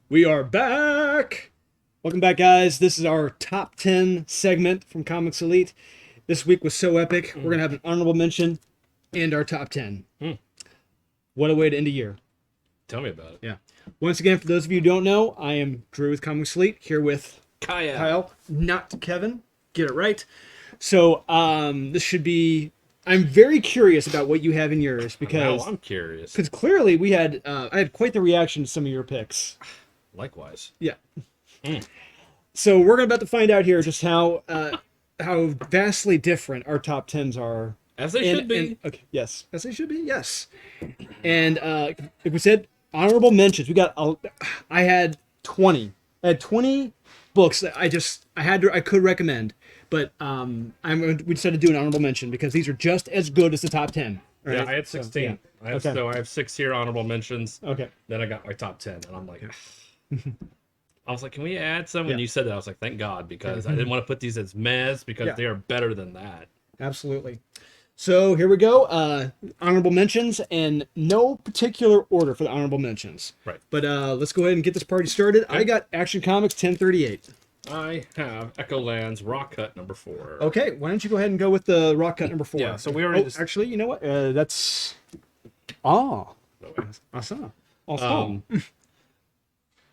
We are back. Welcome back, guys. This is our top 10 segment from Comics Elite. This week was so epic. We're going to have an honorable mention and our top 10. What a way to end a year. Tell me about it. Yeah. Once again, for those of you who don't know, I am Drew with Comics Elite, here with Kyle, not Kevin. Get it right. So, this should be... I'm very curious about what you have in yours because... Now I'm curious. Because clearly we had... I had quite the reaction to some of your picks. Likewise. Yeah. So we're about to find out here just how vastly different our top 10s are. As they should be. Okay, yes, as they should be. Yes. And like we said, honorable mentions. I had 20. I had 20 books that I could recommend, but we decided to do an honorable mention because these are just as good as the top 10. Right? Yeah, I had 16. So I have 6 here honorable mentions. Okay. Then I got my top 10, and I'm like, I was like, can we add some? When you said that, I was like, thank God, because I didn't want to put these as mez because they are better than that. Absolutely. So here we go. Honorable mentions, and no particular order for the honorable mentions. Right. But let's go ahead and get this party started. Okay. I got Action Comics 1038. I have Echo Land's Rock Cut number 4. Okay, why don't you go ahead and go with the Rock Cut number 4? Yeah, so we already... Actually, you know what? That's... Ah. Awesome. Awesome.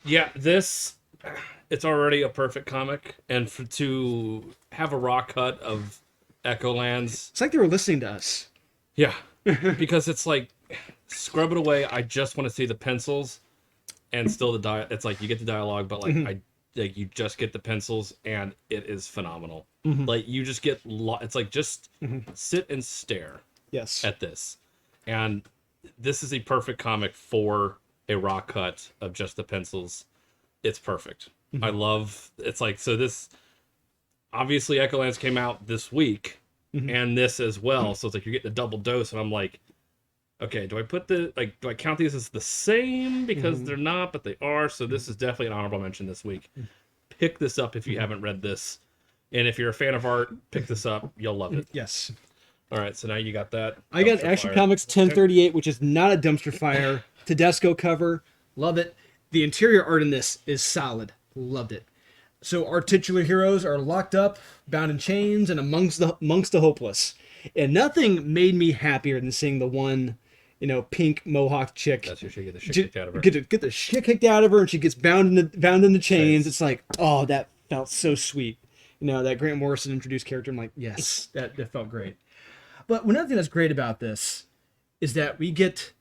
Yeah, it's already a perfect comic, and to have a Rock Cut of Echo Lands... It's like they were listening to us. Yeah, because it's like, scrub it away, I just want to see the pencils, and still it's like, you get the dialogue, but like, you just get the pencils, and it is phenomenal. Like, you just get, it's like, just sit and stare at this. And this is a perfect comic for a Rock Cut of just the pencils. It's perfect. I love, it's like, so this, obviously Echo Lands came out this week, and this as well, so it's like, you're getting a double dose, and I'm like, okay, do I count these as the same? Because they're not, but they are, so this is definitely an honorable mention this week. Pick this up if you haven't read this, and if you're a fan of art, pick this up, you'll love it. Yes. All right, so now you got that. I got Action Comics 1038, which is not a dumpster fire. Tedesco cover. Love it. The interior art in this is solid. Loved it. So our titular heroes are locked up, bound in chains, and amongst the hopeless. And nothing made me happier than seeing the one, pink mohawk chick. That's who she get the shit kicked out of her. Get the shit kicked out of her, and she gets bound in the chains. It's like, oh, that felt so sweet. That Grant Morrison introduced character. I'm like, yes, that felt great. But another thing that's great about this is that we get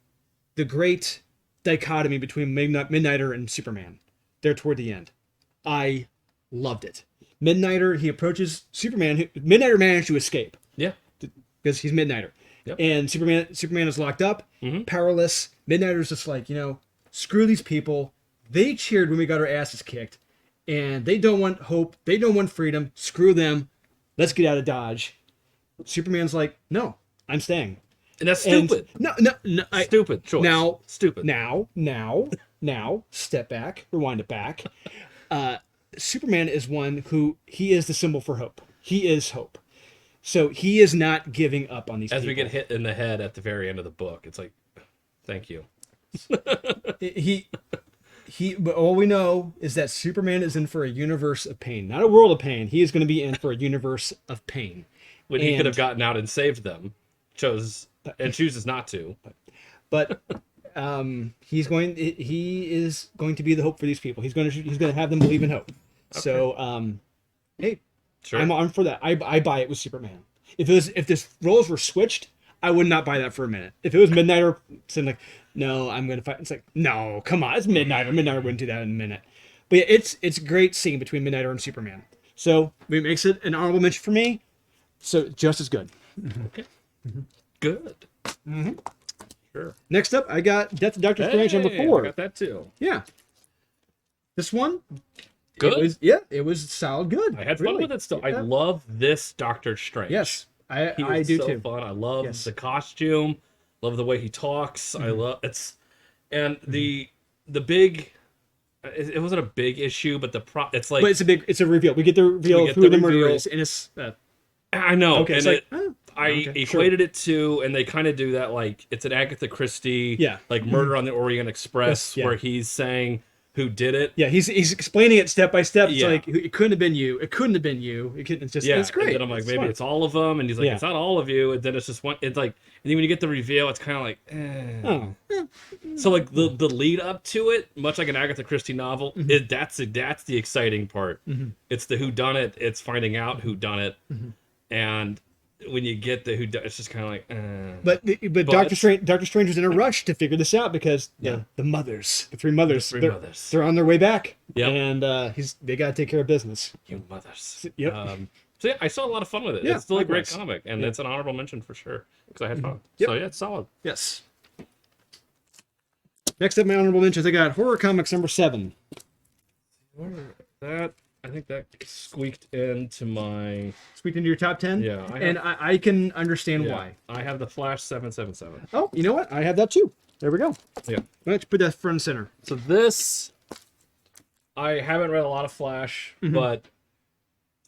the great dichotomy between Midnighter and Superman there toward the end. I loved it. Midnighter, he approaches Superman. Midnighter managed to escape. Yeah. Because he's Midnighter. Yep. And Superman is locked up, powerless. Midnighter's just like, screw these people. They cheered when we got our asses kicked. And they don't want hope. They don't want freedom. Screw them. Let's get out of Dodge. Superman's like, no, I'm staying. And that's stupid. No. Stupid choice. Stupid. Now, step back, rewind it back. Superman is one who, he is the symbol for hope. He is hope. So he is not giving up on these people. As we get hit in the head at the very end of the book, it's like, thank you. But all we know is that Superman is in for a universe of pain. Not a world of pain. He is going to be in for a universe of pain. When he could have gotten out and saved them, chooses not to. But he is going to be the hope for these people. He's going to have them believe in hope. Okay. So hey, sure. I'm for that. I buy it with Superman. If this roles were switched, I would not buy that for a minute. If it was Midnighter saying like, no, I'm going to fight. It's like, no, come on, it's Midnighter. Midnighter wouldn't do that in a minute. But yeah, it's a great scene between Midnighter and Superman. So it makes it an honorable mention for me. So just as good. Okay. Good. Sure. Next up, I got Death of Doctor Strange number 4. I got that too. Yeah. This one, good. It was solid good. I had fun with it still. Yeah. I love this Doctor Strange. Yes, I do too. Fun. I love the costume. Love the way he talks. I love it's, and the big. It wasn't a big issue, but it's like. But it's a reveal. We get the reveal of who the murderer is, and it's. I know. Okay, and I equated it to, and they kind of do that, like, it's an Agatha Christie, like Murder on the Orient Express, where he's saying, who did it. Yeah, he's explaining it step by step. It's Yeah. like, it couldn't have been you. It couldn't have been you. It's just, it's great. And then I'm like, It's maybe fun. it's all of them, and he's like, Yeah. it's not all of you. And then it's just one. It's like, and then when you get the reveal, it's kind of like, Oh. So like the lead up to it, much like an Agatha Christie novel, that's the exciting part. It's the who done it. It's finding out who done it, and when you get the who done, it's just kind of like. But Doctor Strange was in a rush to figure this out because the three mothers, they're on their way back, and they got to take care of business. You mothers. Yep. So yeah, I saw a lot of fun with it. Yeah, It's still likewise. a great comic, and it's an honorable mention for sure because I had fun. Yep. So yeah, it's solid. Yes. Next up, my honorable mentions. I got Horror Comics number 7. I think that squeaked into my. Squeaked into your top 10. Yeah, I can understand why. I have the Flash 777. Oh, you know what? I have that too. There we go. Yeah. Let's put that front and center. So this, I haven't read a lot of Flash, but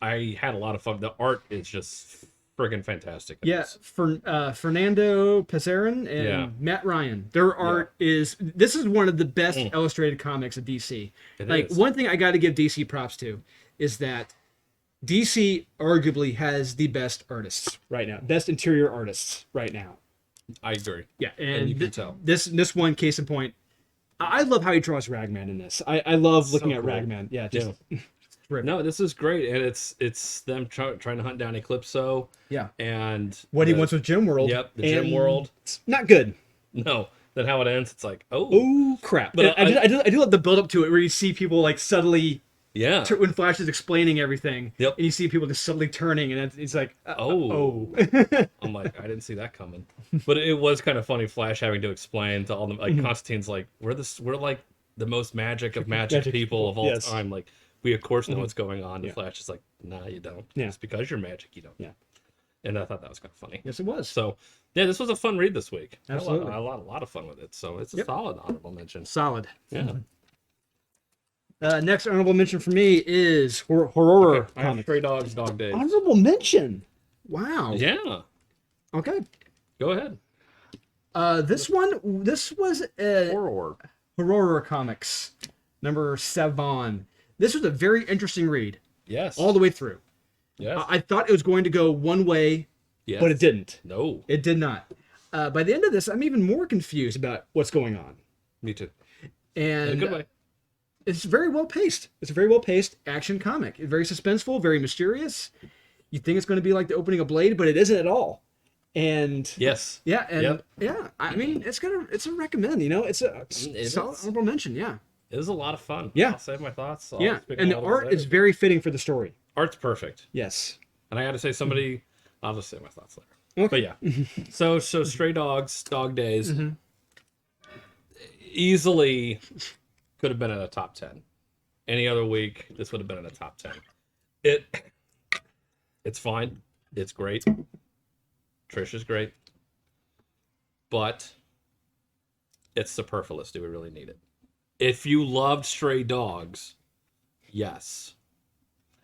I had a lot of fun. The art is just friggin' fantastic. Yeah, Fernando Pizarrin and Matt Ryan. Their art is. This is one of the best illustrated comics of DC. It is. One thing I got to give DC props to is that DC arguably has the best artists right now, best interior artists right now. I agree. Yeah, and you can tell. This one case in point. I love how he draws Ragman in this. I love looking at cool. Ragman. Yeah, just No, this is great, and it's them trying to hunt down Eclipso. Yeah, and what he wants with Gym World. Yep, the Gym World. It's not good. No, then how it ends, it's like, oh crap. But I do love the build up to it, where you see people like subtly. Yeah. When Flash is explaining everything, and you see people just subtly turning, and it's like, I'm like, I didn't see that coming. But it was kind of funny, Flash having to explain to all them, like Constantine's like, we're like the most magic people of all time. Like, we of course know what's going on. And Flash is like, nah, you don't. Yeah. Just because you're magic, you don't. Yeah. And I thought that was kind of funny. Yes, it was. So yeah, this was a fun read this week. Absolutely. I had a lot of fun with it. So it's a solid honorable mention. Solid. Yeah. Next honorable mention for me is horror I have comics. Stray Dogs, Dog Days. Honorable mention. Wow. Yeah. Okay. Go ahead. This was horror comics number 7. This was a very interesting read. Yes. All the way through. Yes. I thought it was going to go one way, but it didn't. No. It did not. By the end of this, I'm even more confused about what's going on. Me too. And in a good way. It's very well paced. It's a very well paced action comic. It's very suspenseful, very mysterious. You think it's going to be like the opening of Blade, but it isn't at all. And I mean, it's a recommend. You know, it's a solid honorable mention. Yeah, it was a lot of fun. Yeah, I'll save my thoughts. And the art is very fitting for the story. Art's perfect. Yes. And I had to say I'll just say my thoughts Okay. later. But yeah. so Stray Dogs, Dog Days, easily could have been in a top 10. Any other week, this would have been in a top 10. It's fine. It's great. Trish is great. But it's superfluous. Do we really need it? If you loved Stray Dogs, yes.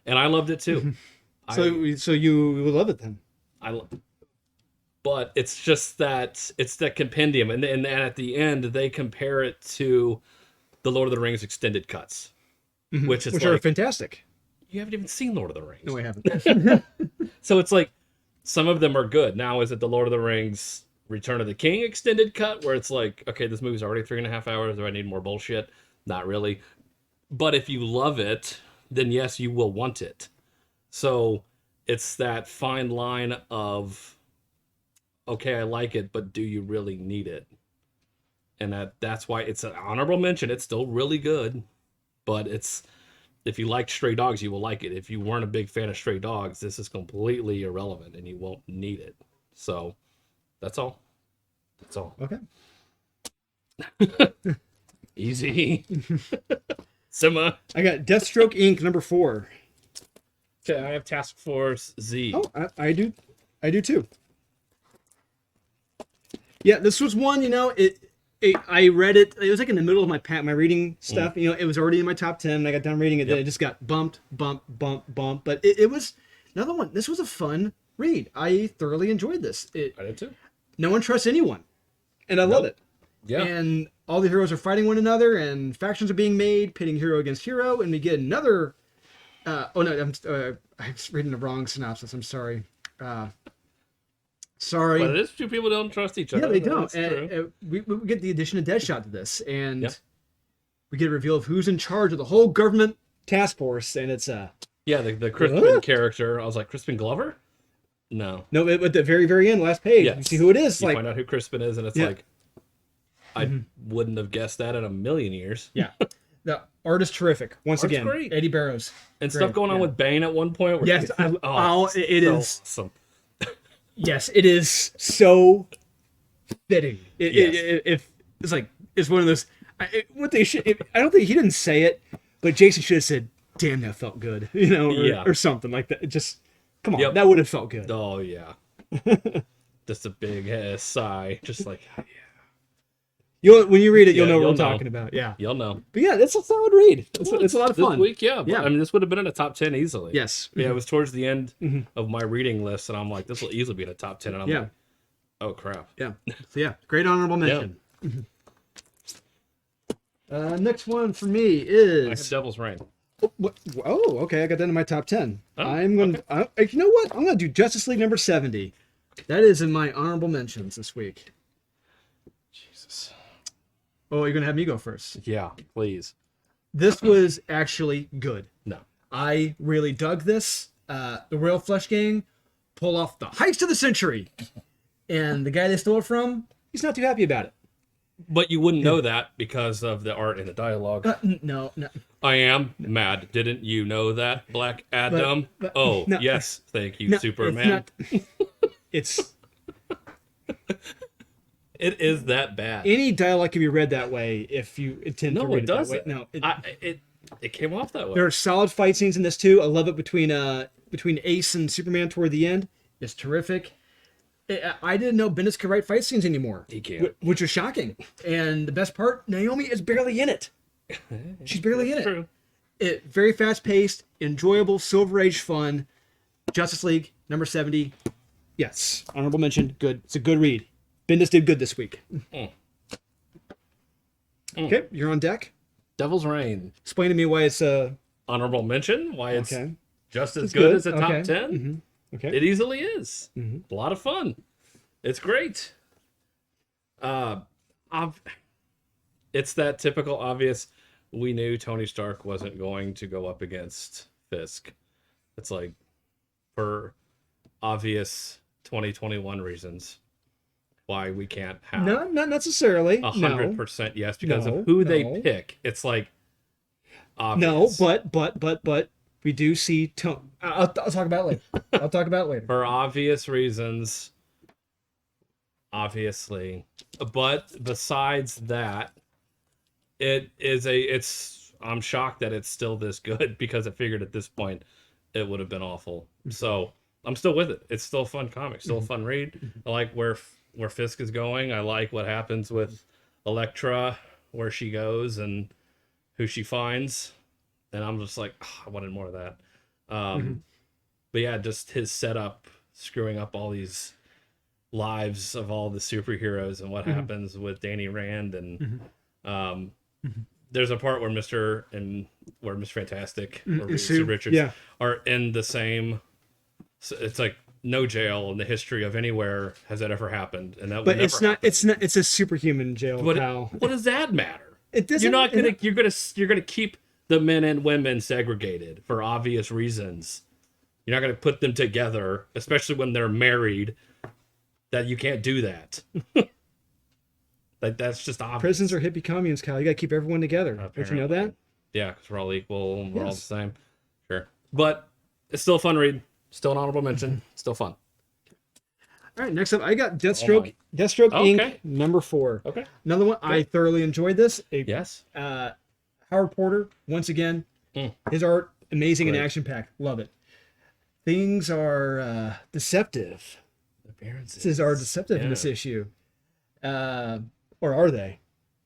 And I loved it too. So you would love it then. But it's just that it's that compendium, and at the end they compare it to the Lord of the Rings extended cuts, which are fantastic. You haven't even seen Lord of the Rings. No, I haven't. So it's like some of them are good. Now is it the Lord of the Rings Return of the King extended cut, where it's like, okay, this movie's already 3.5 hours. Do I need more bullshit? Not really. But if you love it, then yes, you will want it. So it's that fine line of, okay, I like it, but do you really need it? And that's why it's an honorable mention. It's still really good, but if you liked Stray Dogs, you will like it. If you weren't a big fan of Stray Dogs, this is completely irrelevant, and you won't need it. So that's all. That's all. Okay. Easy. Simma. I got Deathstroke Inc. number 4. Okay, I have Task Force Z. Oh, I do too. Yeah, this was one, I read it. It was like in the middle of my reading stuff. It was already in my top 10. And I got done reading it. Then it just got bumped. But it was another one. This was a fun read. I thoroughly enjoyed this. I did too. No one trusts anyone, and I love it. Yeah. And all the heroes are fighting one another, and factions are being made, pitting hero against hero, and we get another. I'm reading the wrong synopsis. I'm sorry. Sorry. But it is true. People don't trust each other. Yeah, they don't. And we get the addition of Deadshot to this, and we get a reveal of who's in charge of the whole government task force, and it's the Crispin character. I was like, Crispin Glover? No, at the very, very end, last page, you see who it is. You find out who Crispin is, and it's like, I wouldn't have guessed that in a million years. Yeah. The art is terrific. Once again, great. Eddie Barrows. And stuff going on with Bane at one point. Yes, it is. Awesome. Yes, it is so fitting. It's like, it's one of those. I don't think he didn't say it, but Jason should have said, "Damn, that felt good," or something like that. It just, come on, that would have felt good. Oh yeah. Just a big sigh, just like, when you read it, you'll know what I'm talking about. Yeah, you'll know. But yeah, it's a solid read. It's a lot of fun. This week, yeah. I mean, this would have been in a top 10 easily. Yes. Yeah, it was towards the end of my reading list, and I'm like, this will easily be in a top 10. And I'm like, oh crap. Yeah. So great honorable mention. Next one for me is I have Devil's Reign. Oh, okay. I got that in my top 10. Oh, I'm going to, you know what? I'm going to do Justice League number 70. That is in my honorable mentions this week. Jesus. Oh, you're going to have me go first. Yeah, please. This was actually good. No. I really dug this. The Royal Flush Gang pull off the heist of the century. And the guy they stole it from, he's not too happy about it. But you wouldn't know that because of the art and the dialogue. No. I am mad. Didn't you know that, Black Adam? Yes. Thank you, Superman. It's it is that bad. Any dialogue can be read that way if you intend to read it that way. No, it came off that way. There are solid fight scenes in this too. I love it between Ace and Superman toward the end. It's terrific. I didn't know Bendis could write fight scenes anymore. He can't. Which was shocking. And the best part, Naomi is barely in it. She's barely in true. it. Very fast paced, enjoyable, Silver Age fun. Justice League number 70. Yes, honorable mention. Good. It's a good read. Bendis did good this week. Okay, you're on deck. Devil's Reign. Explain to me why it's a honorable mention. Why it's just as good as a top 10. Mm-hmm. Okay. It easily is. Mm-hmm. A lot of fun. It's great. It's that typical obvious. We knew Tony Stark wasn't going to go up against Fisk. It's like, for obvious 2021 reasons, why we can't have not necessarily 100% yes because of who they pick. It's like obvious. No, but we do see Tony. I'll talk about it later. For obvious reasons, obviously. But besides that, I'm shocked that it's still this good because I figured at this point it would have been awful. So I'm still with it. It's still a fun comic, still a fun read. I like where Fisk is going. I like what happens with Elektra, where she goes and who she finds. And I'm just like, I wanted more of that. But yeah, just his setup, screwing up all these lives of all the superheroes and what happens with Danny Rand. And there's a part where Mr. Fantastic or Sue Richards are in the same. So it's like no jail in the history of anywhere has that ever happened, and that. But it's not. It's not. It's a superhuman jail. Pal. What does that matter? It doesn't. You're not gonna. You're gonna keep the men and women segregated for obvious reasons. You're not gonna put them together, especially when they're married. That you can't do that. That's just obvious. Prisons are hippie communes, Kyle. You gotta keep everyone together. Don't you know that? Yeah, because we're all equal and we're all the same. Sure, but it's still a fun read. Still an honorable mention. Still fun. All right, next up, I got Deathstroke Inc. number 4. Okay. Another one. I thoroughly enjoyed this. Yes. Howard Porter, once again, his art, amazing and action-packed. Love it. Things are deceptive. Appearances are deceptive in this issue. Or are they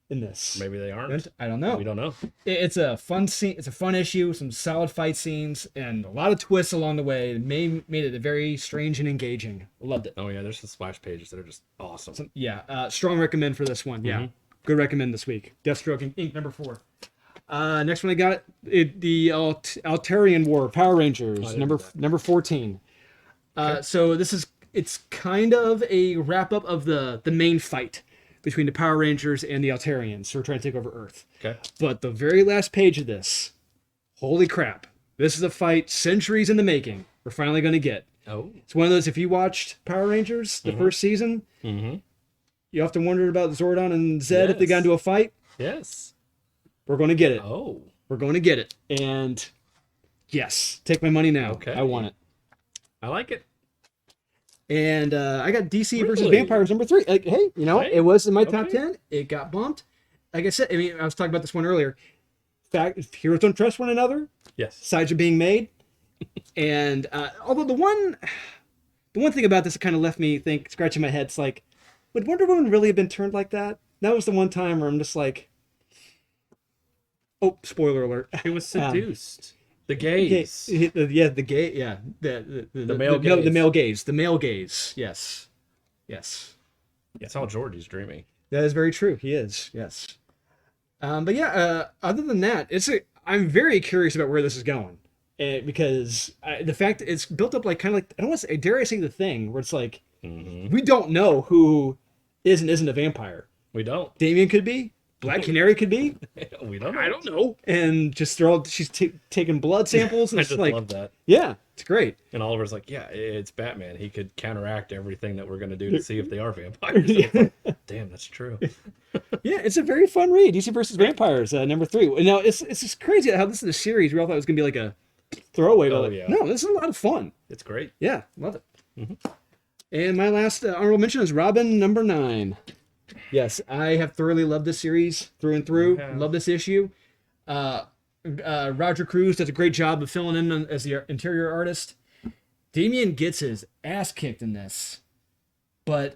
in this? Maybe they aren't. I don't know. We don't know. It's a fun scene. It's a fun issue. Some solid fight scenes and a lot of twists along the way. It made it very strange and engaging. Loved it. Oh yeah, there's some splash pages that are just awesome. Strong recommend for this one. Yeah. Good recommend this week. Deathstroke Inc. number 4. Next one I got the Altarian War Power Rangers number 14. So it's kind of a wrap up of the main fight between the Power Rangers and the Altarians who are trying to take over Earth. Okay. But the very last page of this, holy crap! This is a fight centuries in the making. We're finally going to get. Oh. It's one of those. If you watched Power Rangers the first season, you often wondered about Zordon and Zed if they got into a fight. Yes. We're going to get it. Oh. We're going to get it. And yes, take my money now. Okay. I want it. I like it. And I got DC versus Vampires number 3. Like, hey, it was in my top 10. It got bumped. Like I said, I mean, I was talking about this one earlier. Fact, heroes don't trust one another. Yes. Sides are being made. And although the one thing about this that kind of left me scratching my head, it's like, would Wonder Woman really have been turned like that? That was the one time where I'm just like, oh, spoiler alert. He was seduced. The gaze. The gaze. Yeah. The male gaze. The male gaze. The male gaze. Yes. Yes. That's how Georgie's dreaming. That is very true. He is. Yes. But yeah, other than that, I'm very curious about where this is going. Because the fact that it's built up like kind of like, I don't want to say, dare I say the thing where it's like, we don't know who is and isn't a vampire. We don't. Damien could be. Black Canary could be. We don't know. I don't know. And just she's taking blood samples. And I just love that. Yeah, it's great. And Oliver's like, yeah, it's Batman. He could counteract everything that we're going to do to see if they are vampires. Like, damn, that's true. Yeah, it's a very fun read. DC versus Vampires, number 3. Now, it's just crazy how this is a series. We all thought it was going to be like a throwaway. Oh, but yeah. No, this is a lot of fun. It's great. Yeah, love it. And my last honorable mention is Robin number 9. Yes, I have thoroughly loved this series through and through. Love this issue. Roger Cruz does a great job of filling in as the interior artist. Damian gets his ass kicked in this, but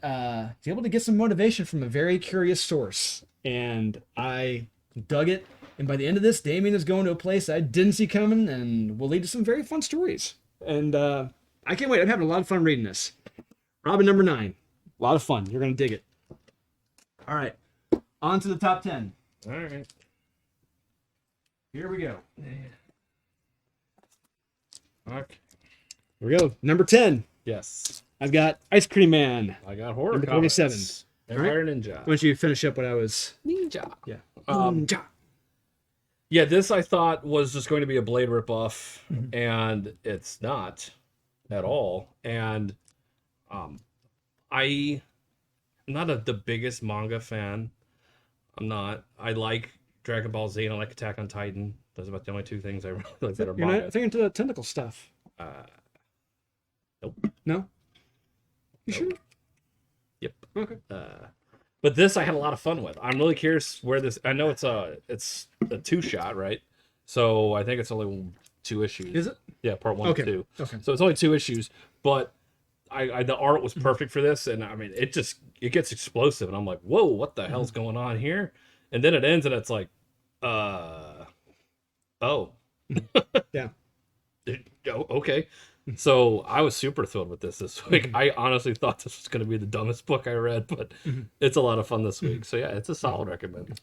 he's able to get some motivation from a very curious source, and I dug it. And by the end of this, Damian is going to a place I didn't see coming, and will lead to some very fun stories. And I can't wait. I'm having a lot of fun reading this. Robin number 9. A lot of fun. You're going to dig it. All right. On to the top 10. All right. Here we go. Okay. Here we go. Number 10. Yes. I've got Ice Cream Man. I got horror Number comics. 47. Empire Ninja. Why don't you finish up what I was... Ninja. Yeah. Ninja. Yeah, this I thought was just going to be a Blade ripoff, and it's not at all. And I'm not the biggest manga fan. I'm not. I like Dragon Ball Z and I like Attack on Titan. Those are about the only 2 things I really like that are You're manga. not thinking to the tentacle stuff. Nope. No? You sure? Yep. Okay. But this I had a lot of fun with. I'm really curious where this. I know it's a 2-shot, right? So I think it's only 2 issues. Is it? Yeah, part 1 Okay. and 2. Okay. So it's only 2 issues, but the art was perfect for this, and I mean it gets explosive, and I'm like, whoa, what the hell's going on here? And then it ends, and it's like, oh, Yeah. Okay. So I was super thrilled with this week. I honestly thought this was going to be the dumbest book I read, but it's a lot of fun this week. So yeah, it's a solid recommend.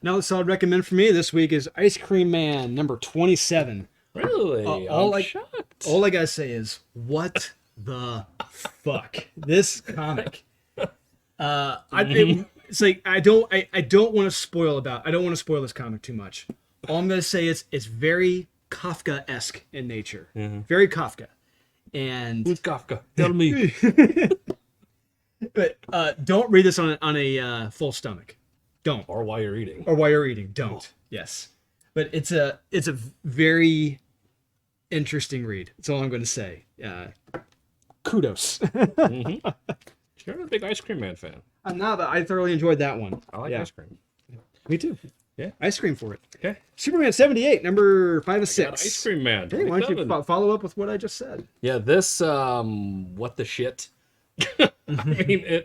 Now the solid recommend for me this week is Ice Cream Man number 27. Really? I'm shocked. All I gotta say is, what the fuck? This comic. It's like I don't want to spoil this comic too much. All I'm gonna say is it's very Kafka-esque in nature. Very Kafka. And Who's Kafka? Tell me. But don't read this on a full stomach. Don't. Or while you're eating. Or while you're eating. Don't. Yes. But it's a very interesting read. That's all I'm going to say. Kudos. You're a big Ice Cream Man fan. I'm not, but I thoroughly enjoyed that one. I like ice cream. Me too. Yeah. Ice cream for it. Okay. Superman 78, number 5 of 6. Ice Cream Man. Hey, why don't you follow up with what I just said? Yeah, this, what the shit? I mean,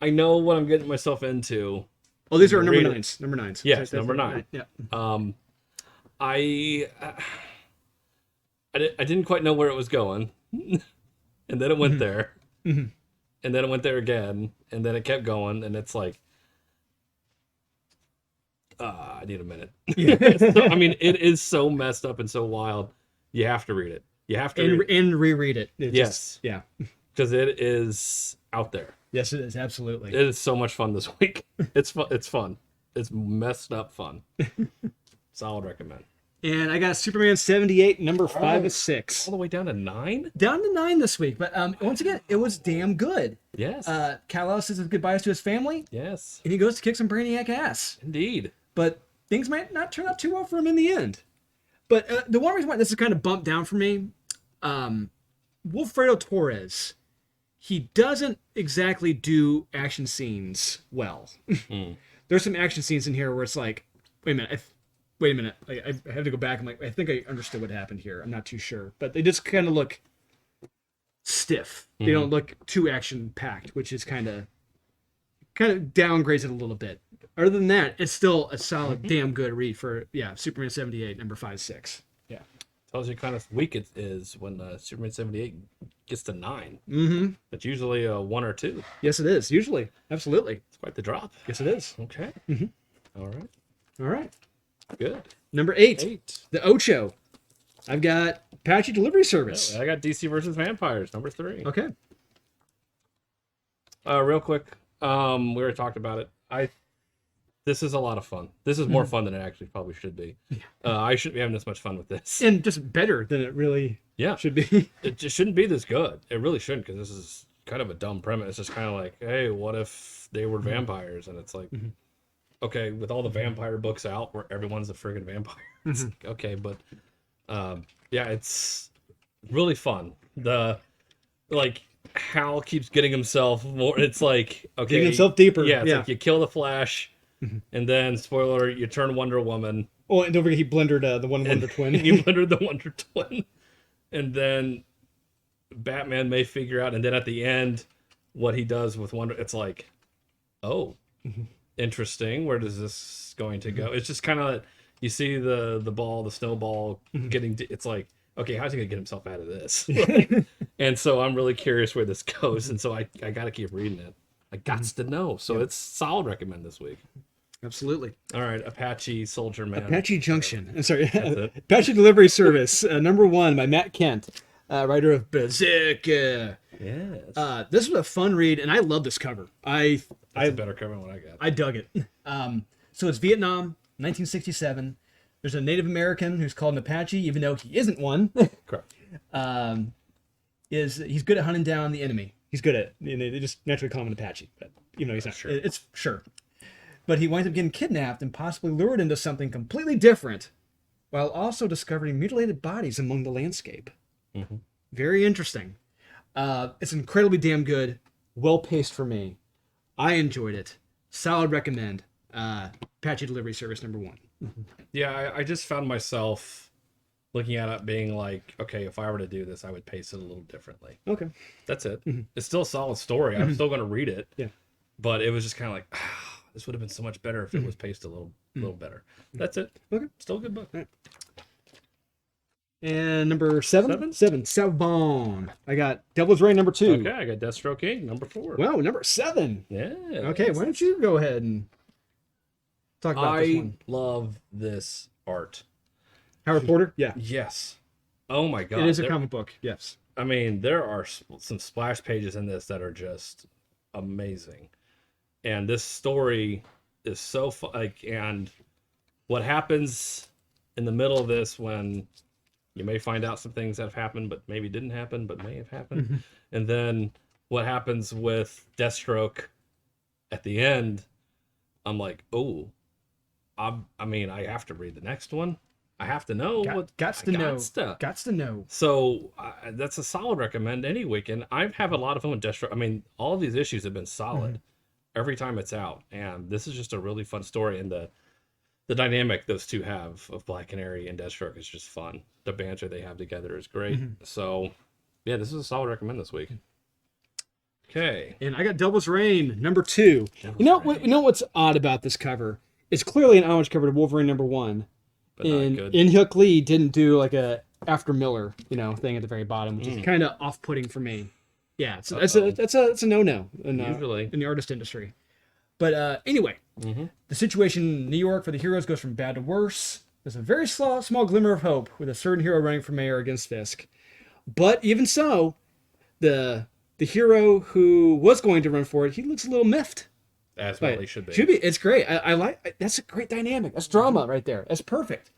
I know what I'm getting myself into. Oh, these are number 9s. Number 9s. Yes, number 9. Yeah. I didn't quite know where it was going. And then it went there. And then it went there again. And then it kept going. And it's like, I need a minute. Yeah. I mean, it is so messed up and so wild. You have to read it. You have to read it. And reread it. Yes. Yeah. Because it is out there. Yes, it is. Absolutely. It is so much fun this week. It's fun. It's fun. It's messed up fun. Solid recommend. And I got Superman 78, number 5 of 6. All the way down to 9? Down to 9 this week. But once again, it was damn good. Yes. Kal-El says his goodbyes to his family. Yes. And he goes to kick some Brainiac ass. Indeed. But things might not turn out too well for him in the end. But the one reason why this is kind of bumped down for me, Wilfredo Torres, he doesn't exactly do action scenes well. There's some action scenes in here where it's like, wait a minute. I have to go back. I think I understood what happened here. I'm not too sure. But they just kind of look stiff. They don't look too action-packed, which is kind of downgrades it a little bit. Other than that, it's still a solid, damn good read for, Superman 78, number 5-6. Yeah. Tells you kind of weak it is when Superman 78 gets to 9. Mm-hmm. It's usually a 1 or 2. Yes, it is. Usually. Absolutely. It's quite the drop. Yes, it is. Okay. All right. All right. Good. Number 8. The Ocho. I've got Apache Delivery Service. Oh, I got DC versus Vampires, number 3. Okay. Real quick, we already talked about it. This is a lot of fun. This is more fun than it actually probably should be. I shouldn't be having this much fun with this. And just better than it really should be. It just shouldn't be this good. It really shouldn't, because this is kind of a dumb premise. It's just kind of like, hey, what if they were vampires? And it's like, okay, with all the vampire books out where everyone's a friggin' vampire. It's like, okay, but it's really fun. Hal keeps getting himself more. It's like, okay, getting himself deeper. Yeah, it's like you kill the Flash, and then spoiler, you turn Wonder Woman. Oh, and don't forget he blendered the Wonder Twin. You blendered the Wonder Twin, and then Batman may figure out, and then at the end, what he does with Wonder, it's like, oh, interesting. Where does this going to go? It's just kind of, you see the snowball getting. It's like, okay, how's he gonna get himself out of this? And so I'm really curious where this goes, and so I got to keep reading it. I got to know. So it's solid recommend this week. Absolutely. All right, Apache Soldier Man. Apache Junction. I'm sorry. Apache Delivery Service, number 1 by Matt Kent, writer of Berserk. Yes. This was a fun read, and I love this cover. That's a better cover than what I got. I dug it. So it's Vietnam, 1967. There's a Native American who's called an Apache, even though he isn't one. Correct. He's good at hunting down the enemy. He's good at it. They just naturally call him an Apache, but even though he's not. Sure. It's sure. But he winds up getting kidnapped and possibly lured into something completely different, while also discovering mutilated bodies among the landscape. Very interesting. It's incredibly damn good. Well paced for me. I enjoyed it. Solid recommend. Apache Delivery Service, number 1. Yeah, I just found myself looking at it being like, okay, if I were to do this, I would pace it a little differently. Okay. That's it. It's still a solid story. I'm still going to read it. Yeah. But it was just kind of like, this would have been so much better if it was paced a little better. That's it. Okay. Still a good book. Right. And number 7? 7. Savon. I got Devil's Reign, number 2. Okay, I got Deathstroke King, number 4. Wow, number 7. Yeah. Okay, why don't you go ahead and talk about this one? I love this art. Howard Porter? Yeah. Yes. Oh my God. It is a comic book, yes. I mean, there are some splash pages in this that are just amazing. And this story is so fun. And what happens in the middle of this, when you may find out some things that have happened, but maybe didn't happen, but may have happened. And then what happens with Deathstroke at the end, I'm like, oh, I have to read the next one. I have to know Gots to know. So that's a solid recommend any week. And I have a lot of fun with Deathstroke. I mean, all of these issues have been solid every time it's out. And this is just a really fun story. And the dynamic those two have of Black Canary and Deathstroke is just fun. The banter they have together is great. So, yeah, this is a solid recommend this week. Okay. And I got Devil's Reign, number 2. You know what's odd about this cover? It's clearly an homage cover to Wolverine number 1. But not good. In-Hyuk Lee didn't do like a After Miller, thing at the very bottom, which is kind of off-putting for me. Yeah, that's a no-no in the artist industry. But anyway, the situation in New York for the heroes goes from bad to worse. There's a very small glimmer of hope with a certain hero running for mayor against Fisk. But even so, the hero who was going to run for it, he looks a little miffed. As well he should be. Should be. It's great. I like. That's a great dynamic. That's drama right there. That's perfect.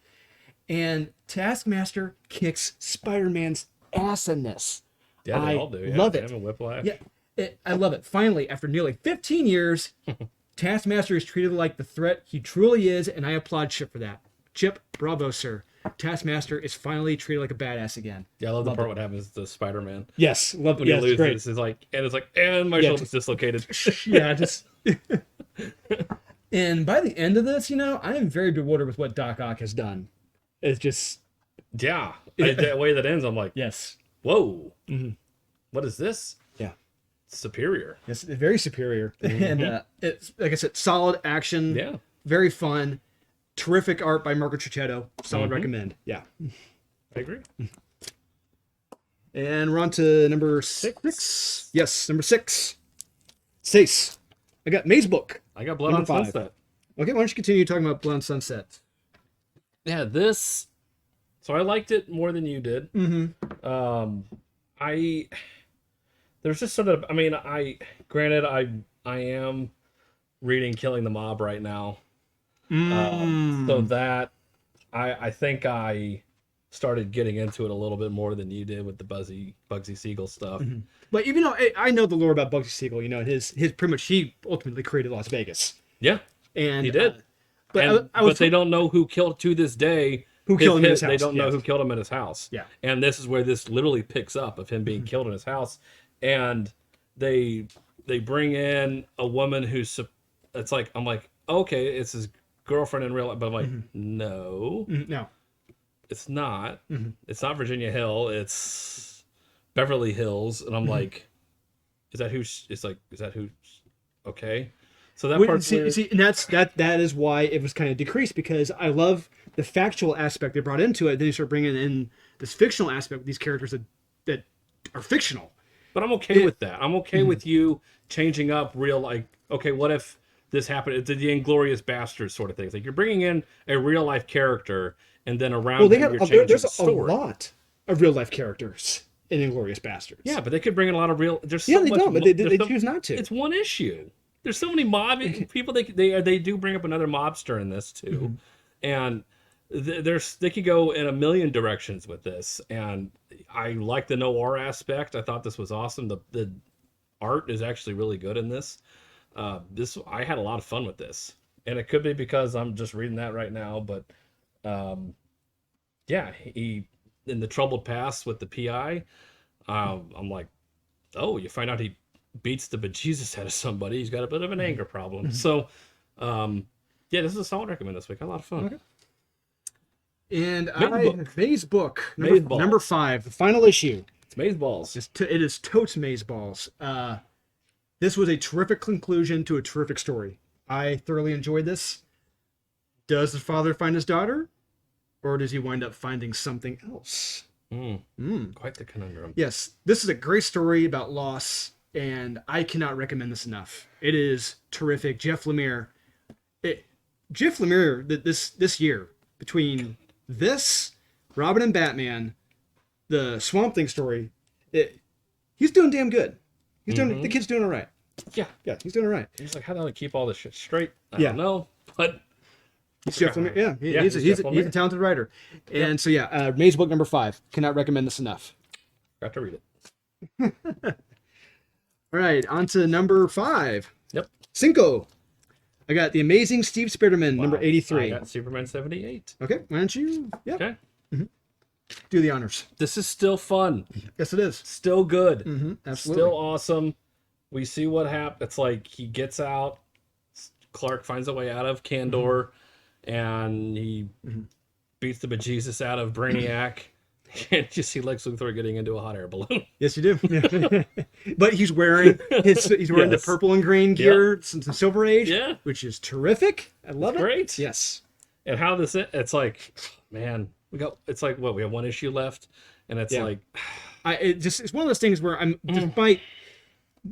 And Taskmaster kicks Spider-Man's ass in this. Yeah, they all do. Yeah, love it. Him and Whiplash. Yeah, I love it. Finally, after nearly 15 years, Taskmaster is treated like the threat he truly is, and I applaud Chip for that. Chip, bravo, sir. Taskmaster is finally treated like a badass again. Yeah, I love the part what happens to Spider-Man. Yes, love when he loses. It's like, and my shoulder's dislocated. Yeah, just. And by the end of this, I am very bewildered with what Doc Ock has done. It's just. Yeah, that way that ends, I'm like, yes. Whoa, what is this? Yeah, superior. Yes, very superior, and it's like I said, solid action. Yeah, very fun. Terrific art by Marco Cicchetto. Solid recommend. Yeah. I agree. And we're on to number 6. Yes, number 6. Stace. I got Maze Book. I got Blood on Sunset. Okay, why don't you continue talking about Blood on Sunset? Yeah, this. So I liked it more than you did. There's just sort of. I mean, granted, I am reading Killing the Mob right now. So that I think I started getting into it a little bit more than you did with the Bugsy Siegel stuff. But even though I know the lore about Bugsy Siegel, his pretty much he ultimately created Las Vegas. Yeah, and he did. But they don't know who killed to this day. Who killed him in his house? They don't know who killed him in his house. Yeah, and this is where this literally picks up of him being killed in his house, and they bring in a woman who's. It's like I'm like okay, it's his girlfriend in real life, but I'm like no, it's not. It's not Virginia Hill. It's Beverly Hills, and I'm like, is that who? It's like, is that who? Okay, so that part. See, and that is why it was kind of decreased, because I love the factual aspect they brought into it. Then you start bringing in this fictional aspect with these characters that are fictional. But I'm okay with that. I'm okay with you changing up real, like, okay, what if this happened? It's the Inglorious Bastards sort of thing. It's like you're bringing in a real life character, and then around you're changing there's the story. A lot of real life characters in Inglorious Bastards. Yeah, but they could bring in a lot of real. There's so they much, don't, but they choose not to. It's one issue. There's so many mob people. They do bring up another mobster in this too, and they could go in a million directions with this. And I like the noir aspect. I thought this was awesome. The art is actually really good in this. I had a lot of fun with this, and it could be because I'm just reading that right now. But yeah, he in the troubled past with the PI. I'm like, oh, you find out he beats the bejesus out of somebody. He's got a bit of an anger problem. So, yeah, this is a solid recommend this week. I had a lot of fun. Okay. And Maze Book number 5, the final issue. It's Maze Balls. It is totes Maze Balls. This was a terrific conclusion to a terrific story. I thoroughly enjoyed this. Does the father find his daughter, or does he wind up finding something else? Quite the conundrum. Yes, this is a great story about loss, and I cannot recommend this enough. It is terrific. Jeff Lemire, this year, between this, Robin and Batman, the Swamp Thing story, he's doing damn good. He's doing. The kid's doing all right. Yeah, he's doing all right. He's like, how do I keep all this shit straight? I don't know, but he's Jeff Lemire. Yeah, he's a talented writer. And so Maze Book number 5. Cannot recommend this enough. Got to read it. All right, on to number 5. Yep. Cinco. I got The Amazing Steve Spiderman, number 83. I got Superman 78. Okay, why don't you? Yeah. Okay. Do the honors. This is still fun. Yes, it is. Still good. Absolutely. Still awesome. We see what happens. It's like he gets out. Clark finds a way out of Kandor, and he beats the bejesus out of Brainiac. And you see Lex Luthor getting into a hot air balloon. Yes, you do. But he's wearing the purple and green gear since the Silver Age. Yeah, which is terrific. I love it. Great. Yes. And how it's like, man, it's like we have one issue left, and it's like, it's one of those things where I'm despite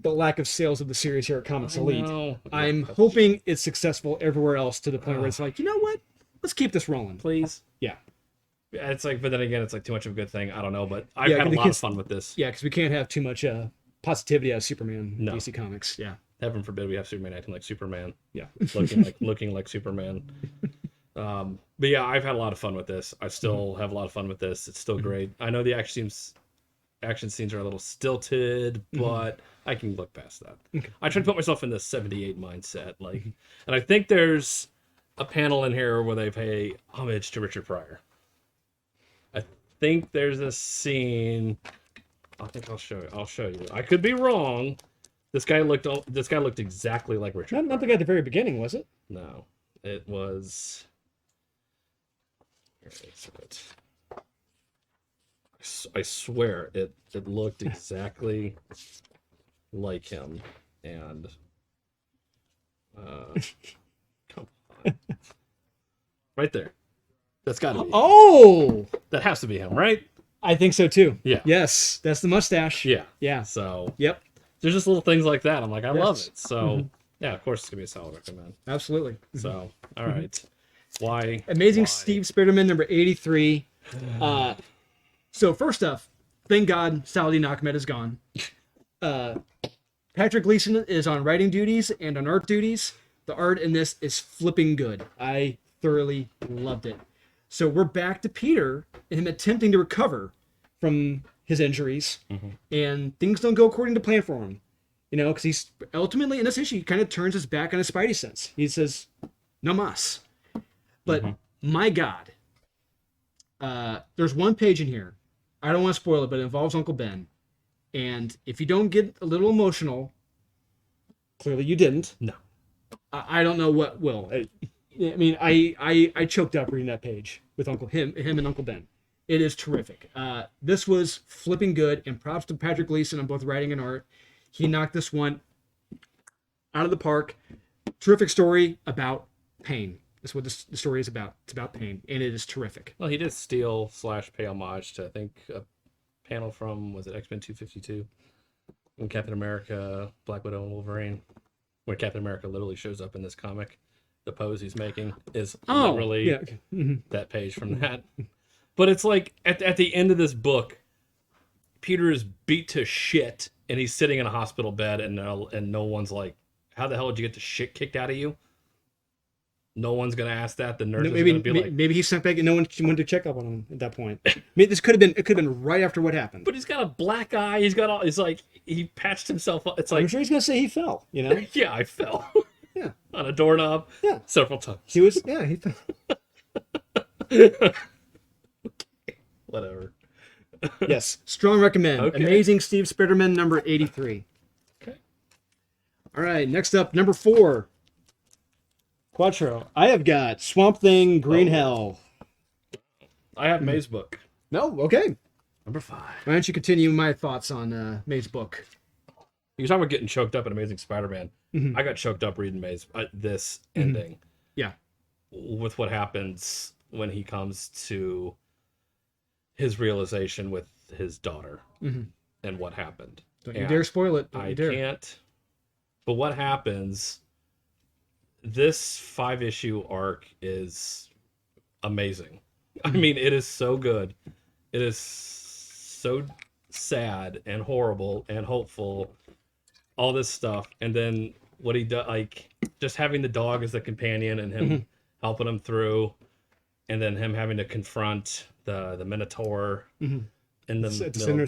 the lack of sales of the series here at Comics Elite. know. I'm hoping it's successful everywhere else to the point where it's like, you know what? Let's keep this rolling. Please. Yeah. It's like, but then again, it's like too much of a good thing. I don't know, but I've Yeah, had a the lot kids- of fun with this. Yeah, because we can't have too much positivity out of Superman in No. DC Comics. Yeah. Heaven forbid we have Superman acting like Superman, Yeah. looking like Superman. But yeah, I've had a lot of fun with this. I still have a lot of fun with this. It's still great. I know the action scenes are a little stilted, but I can look past that. Okay. I try to put myself in the 78 mindset, and I think there's a panel in here where they pay homage to Richard Pryor. I think there's a scene. I think I'll show you. I could be wrong. This guy looked exactly like Richard. Not the guy at the very beginning, was it? No, it was. Where is it? I swear it looked exactly like him, and come on, right there. That's got to be. Oh, That has to be him, right? I think so too. Yeah. Yes, that's the mustache. Yeah. Yeah. So Yep. there's just little things like that. I'm like, I love Yes. it. So yeah, of course it's gonna be a solid recommend. Absolutely. So all right, why? Amazing why? Steve Spiderman number 83. So first off, thank God Saladin Ahmed is gone. Patrick Gleason is on writing duties and on art duties. The art in this is flipping good. I thoroughly loved it. So we're back to Peter and him attempting to recover from his injuries, and things don't go according to plan for him. You know, because he's ultimately in this issue, he kind of turns his back on his Spidey sense. He says, "No mas." But my God, there's one page in here. I don't want to spoil it, but it involves Uncle Ben. And if you don't get a little emotional, clearly you didn't. No. I don't know what will. I mean, I choked up reading that page with him and Uncle Ben. It is terrific. This was flipping good, and props to Patrick Gleason on both writing and art. He knocked this one out of the park. Terrific story about pain. That's what the story is about. It's about pain, and it is terrific. Well, he did steal / pay homage to, I think, a panel from, was it X-Men 252? When Captain America, Black Widow, and Wolverine. When Captain America literally shows up in this comic. The pose he's making is literally that page from that. But it's like, at the end of this book, Peter is beat to shit, and he's sitting in a hospital bed, and no one's like, how the hell did you get the shit kicked out of you? No one's gonna ask that. The nurse is gonna be like, maybe he's sent back and no one wanted to check up on him at that point. Maybe it could have been right after what happened. but he's got a black eye. He's got all. It's like he patched himself up. It's like, I'm sure he's gonna say he fell. You know? yeah, I fell. Yeah. On a doorknob. Yeah. Several times. He was. Yeah. He fell. Whatever. Yes. Strong recommend. Okay. Amazing Steve Spiderman number 83. Okay. All right. Next up, number 4. Quattro. I have got Swamp Thing, Green Hell. I have May's book. No. Okay. Number 5. Why don't you continue my thoughts on May's book? You're talking about getting choked up in Amazing Spider-Man. Mhm. I got choked up reading May's this ending. Yeah. With what happens when he comes to his realization with his daughter and what happened. Don't you dare spoil it. Don't I you dare. can't. But what happens? This 5-issue arc is amazing. I mean, it is so good. It is so sad and horrible and hopeful. All this stuff, and then what he does, like just having the dog as the companion and him helping him through, and then him having to confront the Minotaur in the center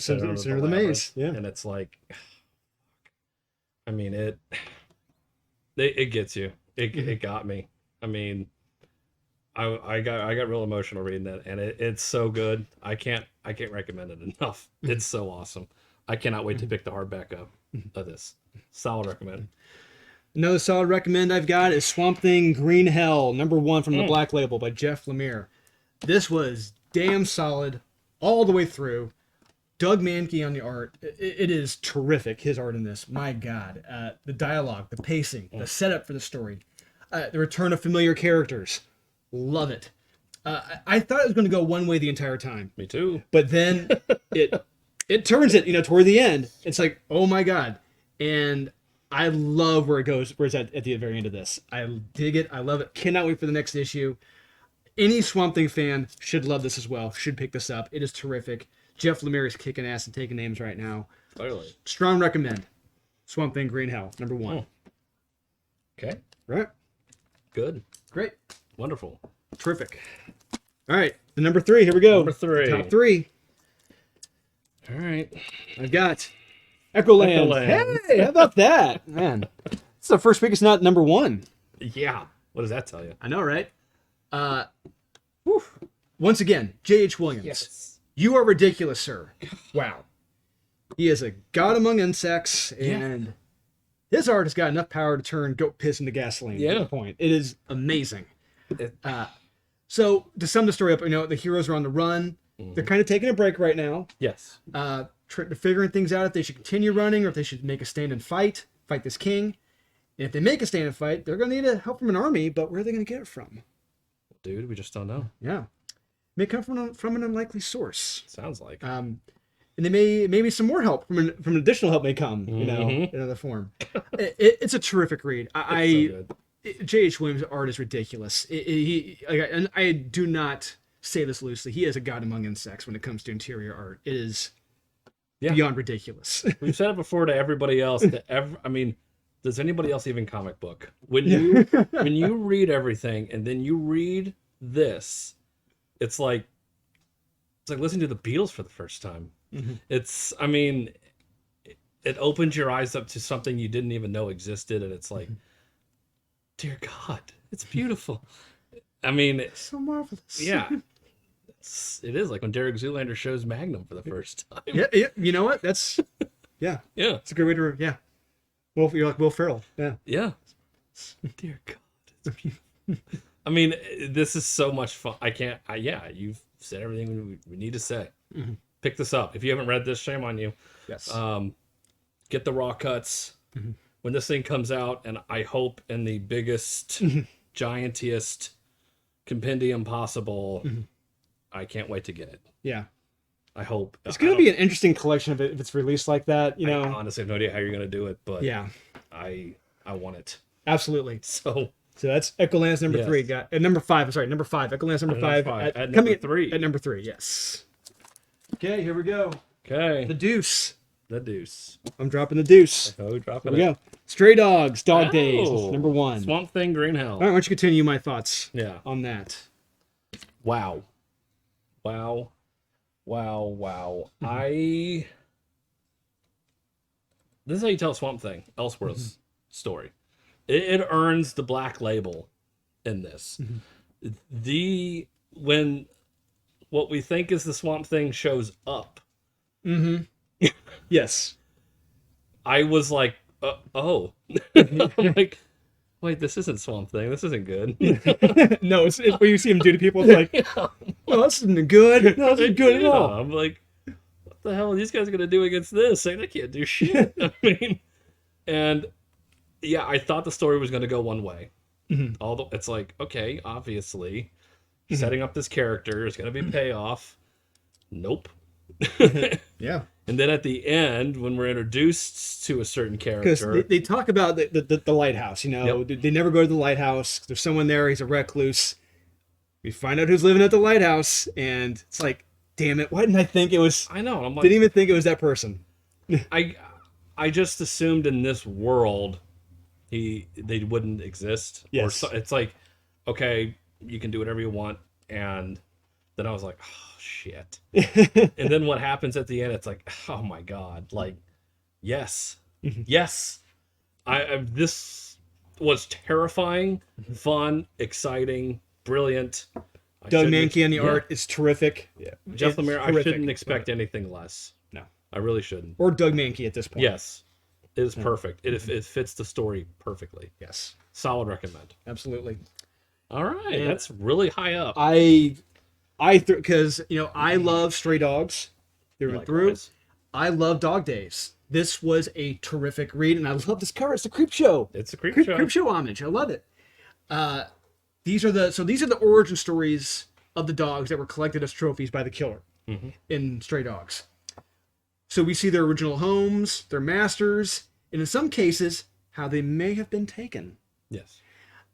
of the maze. Yeah, and it's like, I mean, it gets you. It got me. I mean, I got real emotional reading that, and it's so good. I can't recommend it enough. It's so awesome. I cannot wait to pick the hardback up of this. Solid recommend. Another solid recommend I've got is Swamp Thing Green Hell, number 1 from the Black Label by Jeff Lemire. This was damn solid all the way through. Doug Mankey on the art. It is terrific, his art in this. My God. The dialogue, the pacing, the setup for the story, the return of familiar characters. Love it. I thought it was going to go one way the entire time. Me too. But then it turns it, toward the end. It's like, oh my God. And I love where it's at the very end of this. I dig it. I love it. Cannot wait for the next issue. Any Swamp Thing fan should love this as well. Should pick this up. It is terrific. Jeff Lemire is kicking ass and taking names right now. Clearly. Strong recommend. Swamp Thing Green Hell, #1. Okay. Right. Good. Great. Wonderful. Terrific. All right. The number 3. Here we go. Number 3. Top 3. All right. I've got Echoland. Hey, how about that? Man, it's the first week it's not number 1. Yeah. What does that tell you? I know, right? Whew. Once again, J.H. Williams. Yes. You are ridiculous, sir. Wow. He is a god among insects, and his art has got enough power to turn goat piss into gasoline. Yeah. At the point. It is amazing. So, to sum the story up, the heroes are on the run. They're kind of taking a break right now. Yes. They're figuring things out if they should continue running or if they should make a stand and fight this king. And if they make a stand and fight, they're going to need help from an army, but where are they going to get it from? Dude, we just don't know. Yeah. May come from an unlikely source. Sounds like. And they maybe some more help from an additional help may come, in another form. It's a terrific read. J.H. Williams' art is ridiculous. And I do not say this loosely. He is a god among insects when it comes to interior art. It is beyond ridiculous. We've said it before to everybody else. Does anybody else even comic book? When you read everything and then you read this, it's like listening to the Beatles for the first time. Mm-hmm. It opens your eyes up to something you didn't even know existed, and it's like, dear God, it's beautiful. It's so marvelous. Yeah. It is like when Derek Zoolander shows Magnum for the first time. Yeah. You know what? That's yeah. It's a good way to you're like Will Ferrell. Yeah. Yeah. Dear God, it's beautiful. This is so much fun. You've said everything we need to say. Mm-hmm. Pick this up. If you haven't read this, shame on you. Yes. Get the raw cuts. Mm-hmm. When this thing comes out, and I hope in the biggest, giantiest compendium possible, I can't wait to get it. Yeah. I hope. It's going to be an interesting collection if it's released like that, I honestly have no idea how you're going to do it, but yeah, I want it. Absolutely. So that's Echoland's number 3. Got at number 5. I'm sorry, number 5. Echoland's number 5. At number 3. At number 3, yes. Okay, here we go. Okay. The Deuce. I'm dropping the Deuce. Oh, dropping it. Here we go. Stray Dogs, Dog Days. Number 1. Swamp Thing, Green Hell. All right, why don't you continue my thoughts on that? Wow. This is how you tell Swamp Thing, Elseworld's story. It earns the black label in this. When what we think is the Swamp Thing shows up. Yes. I was like, oh. I'm like, wait, this isn't Swamp Thing. This isn't good. No, it's when you see him do to people, it's like, oh, this isn't good. No, this isn't good at all. I'm like, what the hell are these guys going to do against this? Like, they can't do shit. I thought the story was going to go one way. Although it's like, okay, obviously, setting up this character is going to be payoff. Nope. Yeah. And then at the end, when we're introduced to a certain character, because they talk about the lighthouse. They never go to the lighthouse. There's someone there. He's a recluse. We find out who's living at the lighthouse, and it's like, damn it! Why didn't I think it was? I know. I'm like, didn't even think it was that person. I just assumed in this world, they wouldn't exist. Yes. Or it's like, okay, you can do whatever you want, and then I was like, oh shit. And then what happens at the end? It's like, oh my God! Like, yes. This was terrifying, fun, exciting, brilliant. Doug Mankey on the art is terrific. Yeah. Jeff Lemire, I shouldn't expect anything less. No. I really shouldn't. Or Doug Mankey at this point. Yes. It is perfect. It fits the story perfectly. Yes. Solid recommend. Absolutely. All right. That's really high up. Because, I love Stray Dogs through and through. I love Dog Days. This was a terrific read, and I love this cover. It's the Creep Show. It's a Creep Show. Creep Show homage. I love it. These are the origin stories of the dogs that were collected as trophies by the killer in Stray Dogs. So we see their original homes, their masters, and in some cases, how they may have been taken. Yes.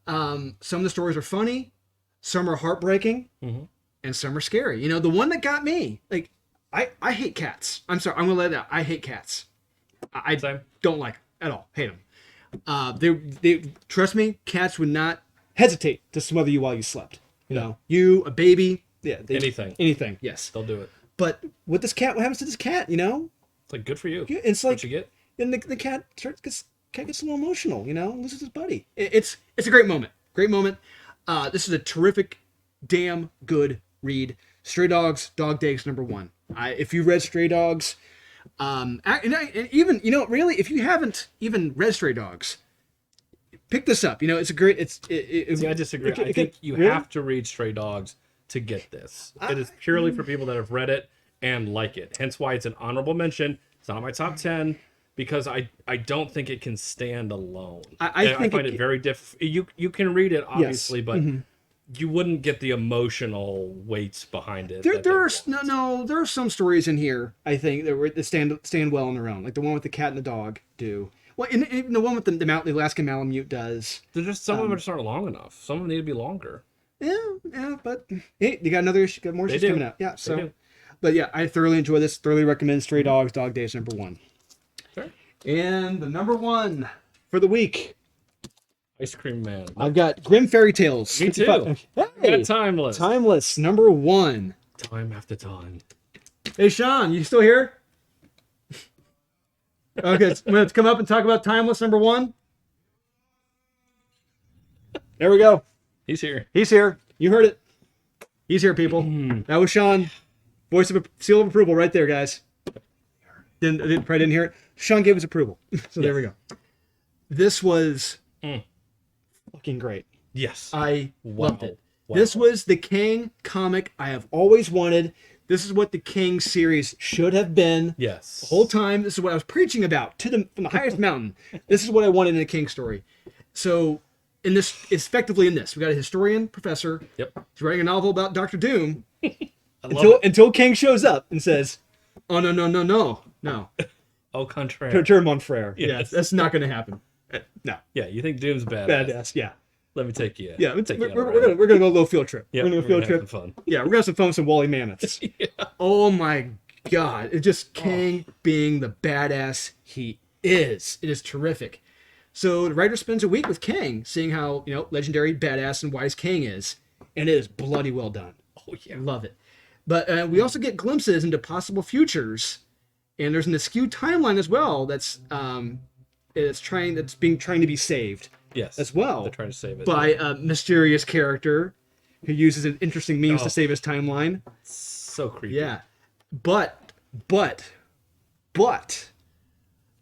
Some of the stories are funny, some are heartbreaking, and some are scary. You know, the one that got me, like, I hate cats. I'm sorry, I'm gonna let it out. I hate cats. I don't like them at all. Hate them. They trust me. Cats would not hesitate to smother you while you slept. You know, you, a baby, anything. Yes, they'll do it. But with this cat, what happens to this cat? You know, it's like good for you. It's like what you get. And the cat gets a little emotional. You know, loses his buddy. It's a great moment. Great moment. This is a terrific, damn good read. Stray Dogs, Dog Days #1. If you read Stray Dogs, and even, you know, really, if you haven't even read Stray Dogs, pick this up. You know, it's a great. See, I disagree. I think you have to read Stray Dogs to get this. It is purely for people that have read it and like it. Hence why it's an honorable mention. It's not on my top 10 because I don't think it can stand alone. I find it very difficult. You can read it obviously, but you wouldn't get the emotional weights behind it. There are some stories in here, I think, that stand well on their own, like the one with the cat and the dog do. Well, and the one with the Alaskan Malamute does. There's just some of them just aren't long enough. Some of them need to be longer. Yeah, but hey, you got another issue, got more issues coming out. Yeah, so, but yeah, I thoroughly enjoy this. Thoroughly recommend Stray Dogs, Dog Days #1. Sure. And the #1 for the week, Ice Cream Man. I've got Grim Fairy Tales. Me too. Hey, Timeless. Timeless #1. Time after time. Hey, Sean, you still here? Okay, let's come up and talk about Timeless #1. There we go. He's here. He's here. You heard it. He's here, people. That was Sean. Voice of seal of approval right there, guys. Probably didn't hear it. Sean gave his approval. So there we go. This was fucking great. Yes. I loved it. Wow. This was the King comic I have always wanted. This is what the King series should have been. Yes. The whole time. This is what I was preaching about from the highest mountain. This is what I wanted in a King story. So, effectively in this, we got a historian professor. Yep. He's writing a novel about Doctor Doom. until King shows up and says, "Oh no." Au contraire. Terre Monfrere. Yes. Yeah, that's not going to happen. No. Yeah, you think Doom's badass? Badass. Yeah. Let me take you. Yeah, we're gonna go on a little field trip. Yeah, we're gonna go field trip. Have some fun. Yeah, we're gonna have some fun with some woolly mammoths. Yeah. Oh my god! It's just King being the badass he is. It is terrific. So the writer spends a week with King, seeing how, you know, legendary, badass, and wise King is, and it is bloody well done. Oh yeah, love it. But we also get glimpses into possible futures, and there's an askew timeline as well. That's trying to be saved. Yes, as well. They're trying to save it by a mysterious character who uses an interesting means to save his timeline. So creepy. Yeah, but the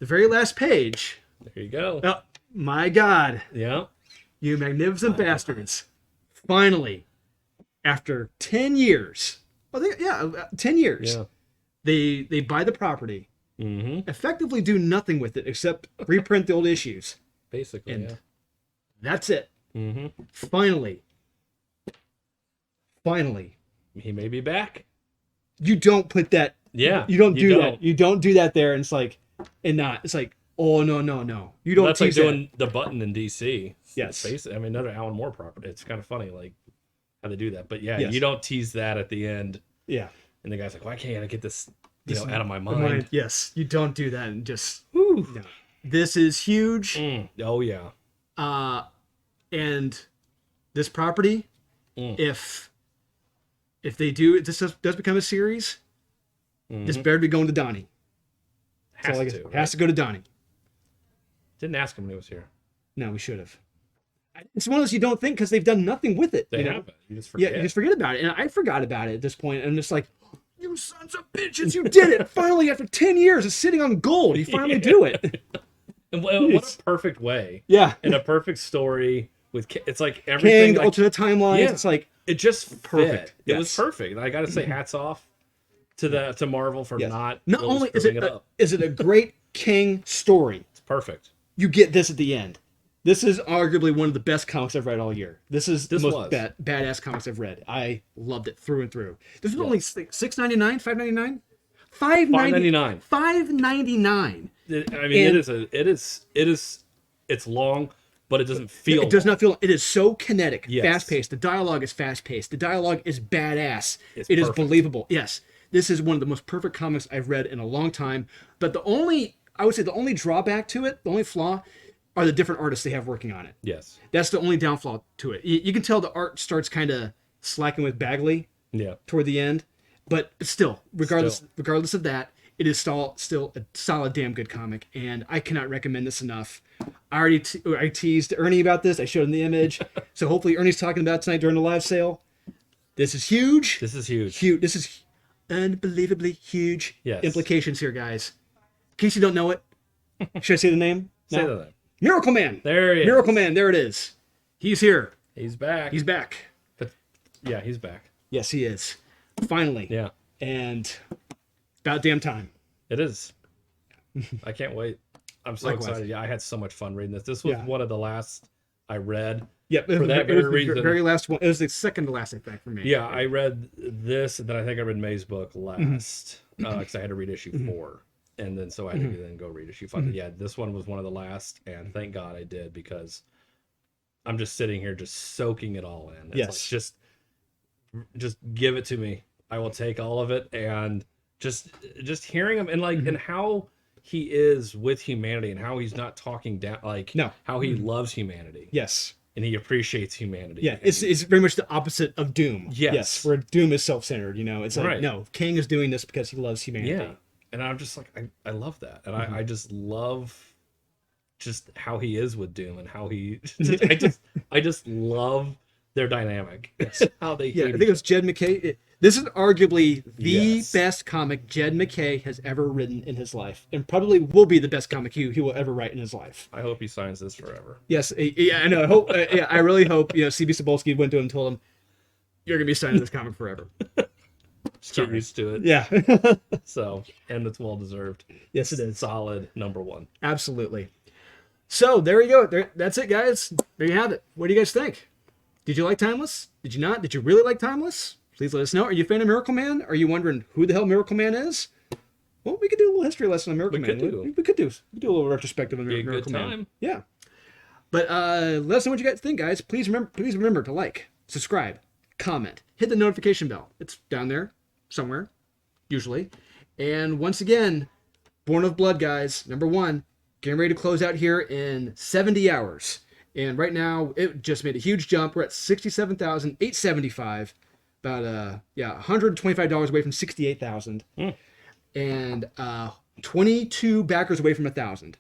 very last page. There you go. Oh my God! Yeah. You magnificent bastards! Finally, after 10 years. 10 years. Yeah. They buy the property. Effectively do nothing with it except reprint the old issues. Basically, and yeah. That's it. Finally. He may be back. You don't put that. Yeah. You don't do that. You don't do that there. And it's like, it's like, oh, no. You don't. That's like doing the button in DC. Yes. I mean, another Alan Moore property. It's kind of funny, like, how they do that. But yeah, you don't tease that at the end. Yeah. And the guy's like, why can't I get this, out of my mind? Yes. You don't do that. And just, no. This is huge. Oh, yeah. And this property, if they do, this does become a series, this better be going to Donnie. Has to go to Donnie. Didn't ask him when he was here. No, we should have. It's one of those you don't think because they've done nothing with it. They haven't. You just forget. Yeah, you just forget about it. And I forgot about it at this point. I'm just like, you sons of bitches, you did it! Finally, after 10 years of sitting on gold, you finally do it. And what a perfect way. Yeah. And a perfect story with it's like everything. King, alternate timelines. Yeah. It's like it just perfect. It was perfect. I got to say, hats off to Marvel for not only is it a great King story. It's perfect. You get this at the end. This is arguably one of the best comics I've read all year. This is the most badass comics I've read. I loved it through and through. This was only $6.99, $5.99, $5.99. $5.99. It's long, but it doesn't feel. It does not feel. It is so kinetic, Yes. fast paced. The dialogue is fast paced. The dialogue is badass. It's It is perfect. believable. Yes, this is one of the most perfect comics I've read in a long time. But I would say the only drawback to it, the only flaw, are the different artists they have working on it. Yes. That's the only downfall to it. You can tell the art starts kind of slacking with Bagley Yeah. toward the end, but still, regardless of that, it is still a solid, damn good comic, and I cannot recommend this enough. I teased Ernie about this. I showed him the image, so hopefully Ernie's talking about it tonight during the live sale. This is huge. This is huge. Huge. This is unbelievably huge. Yes. Implications here, guys. In case you don't know it, should I say the name? Say No. that. Miracle Man. There he is. Miracle Man. There it is. He's here. He's back. He's back. But yeah, he's back. Yes, he is. Finally. Yeah. And about damn time. It is. I can't wait. I'm so Likewise. excited. Yeah, I had so much fun reading this. This was Yeah. one of the last I read. Yep. For that very reason. The very last one. It was the second to last, I think, for me. Yeah, I read this, and then I think I read May's book last because I had to read issue 4, and then so I had to then go read issue 5. But yeah, this one was one of the last, and thank God I did, because I'm just sitting here just soaking it all in. It's Yes. like, just give it to me. I will take all of it, and just hearing him and and how he is with humanity and how he's not talking down, No. how he loves humanity. Yes. And he appreciates humanity. Yeah. It's very much the opposite of Doom. Yes. Where Doom is self-centered. It's like, Right. no, King is doing this because he loves humanity. Yeah. And I'm just like, I love that. And I just love just how he is with Doom and how he, I just love their dynamic. Yes. How they Yeah, I hate think it was Jed MacKay. This is arguably the Yes. best comic Jed MacKay has ever written in his life, and probably will be the best comic he will ever write in his life. I hope he signs this forever. Yes, yeah, I know. I hope. Yeah, I really hope. CB Cebulski went to him and told him, "You're gonna be signing this comic forever." Just get used to it. Yeah. So, and it's well deserved. Yes, it is. Solid #1. Absolutely. So there you go. That's it, guys. There you have it. What do you guys think? Did you like Timeless? Did you not? Did you really like Timeless? Please let us know. Are you a fan of Miracle Man? Are you wondering who the hell Miracle Man is? Well, we could do a little history lesson on Miracle Man. We could do a little retrospective on Be a Miracle good Man. time. Yeah. But let us know what you guys think, guys. Please remember to like, subscribe, comment, hit the notification bell. It's down there somewhere, usually. And once again, Born of Blood, guys, #1, getting ready to close out here in 70 hours. And right now, it just made a huge jump. We're at $67,875. About $125 away from $68,000. And 22 backers away from 1,000.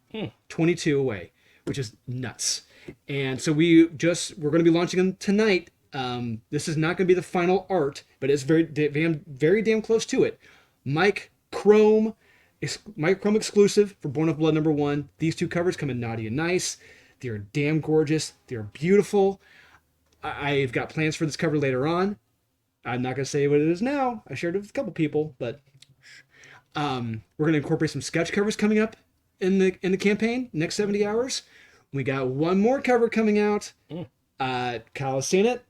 22 away, which is nuts. And so we're going to be launching them tonight. This is not going to be the final art, but it's very damn close to it. Mike Chrome exclusive for Born of Blood #1. These two covers come in naughty and nice. They're damn gorgeous. They're beautiful. I've got plans for this cover later on. I'm not going to say what it is now. I shared it with a couple people, but we're going to incorporate some sketch covers coming up in the campaign next 70 hours. We got one more cover coming out. Kyle has seen it.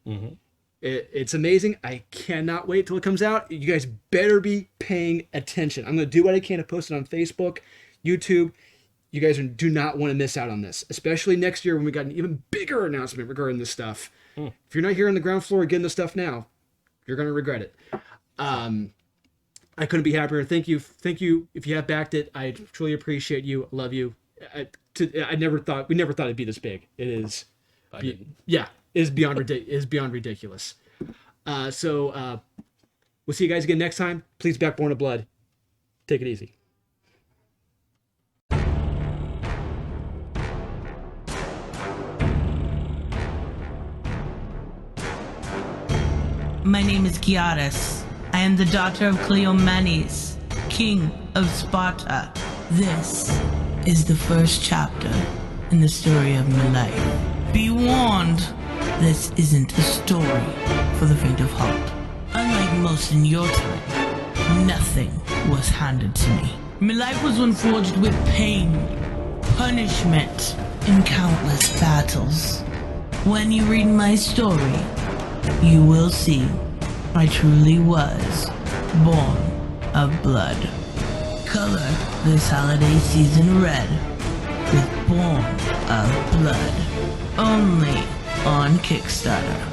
It's amazing. I cannot wait till it comes out. You guys better be paying attention. I'm going to do what I can to post it on Facebook, YouTube. You guys do not want to miss out on this, especially next year when we got an even bigger announcement regarding this stuff. If you're not here on the ground floor getting the stuff now, you're going to regret it. I couldn't be happier. Thank you if you have backed it. I truly appreciate you. Love you. We never thought it'd be this big. It is. It is beyond ridiculous. So we'll see you guys again next time. Please back Born of Blood. Take it easy. My name is Giaris. I am the daughter of Cleomenes, king of Sparta. This is the first chapter in the story of my life. Be warned, this isn't a story for the faint of heart. Unlike most in your time, nothing was handed to me. My life was one forged with pain, punishment, and countless battles. When you read my story, you will see I truly was born of blood. Color this holiday season red with Born of Blood. Only on Kickstarter.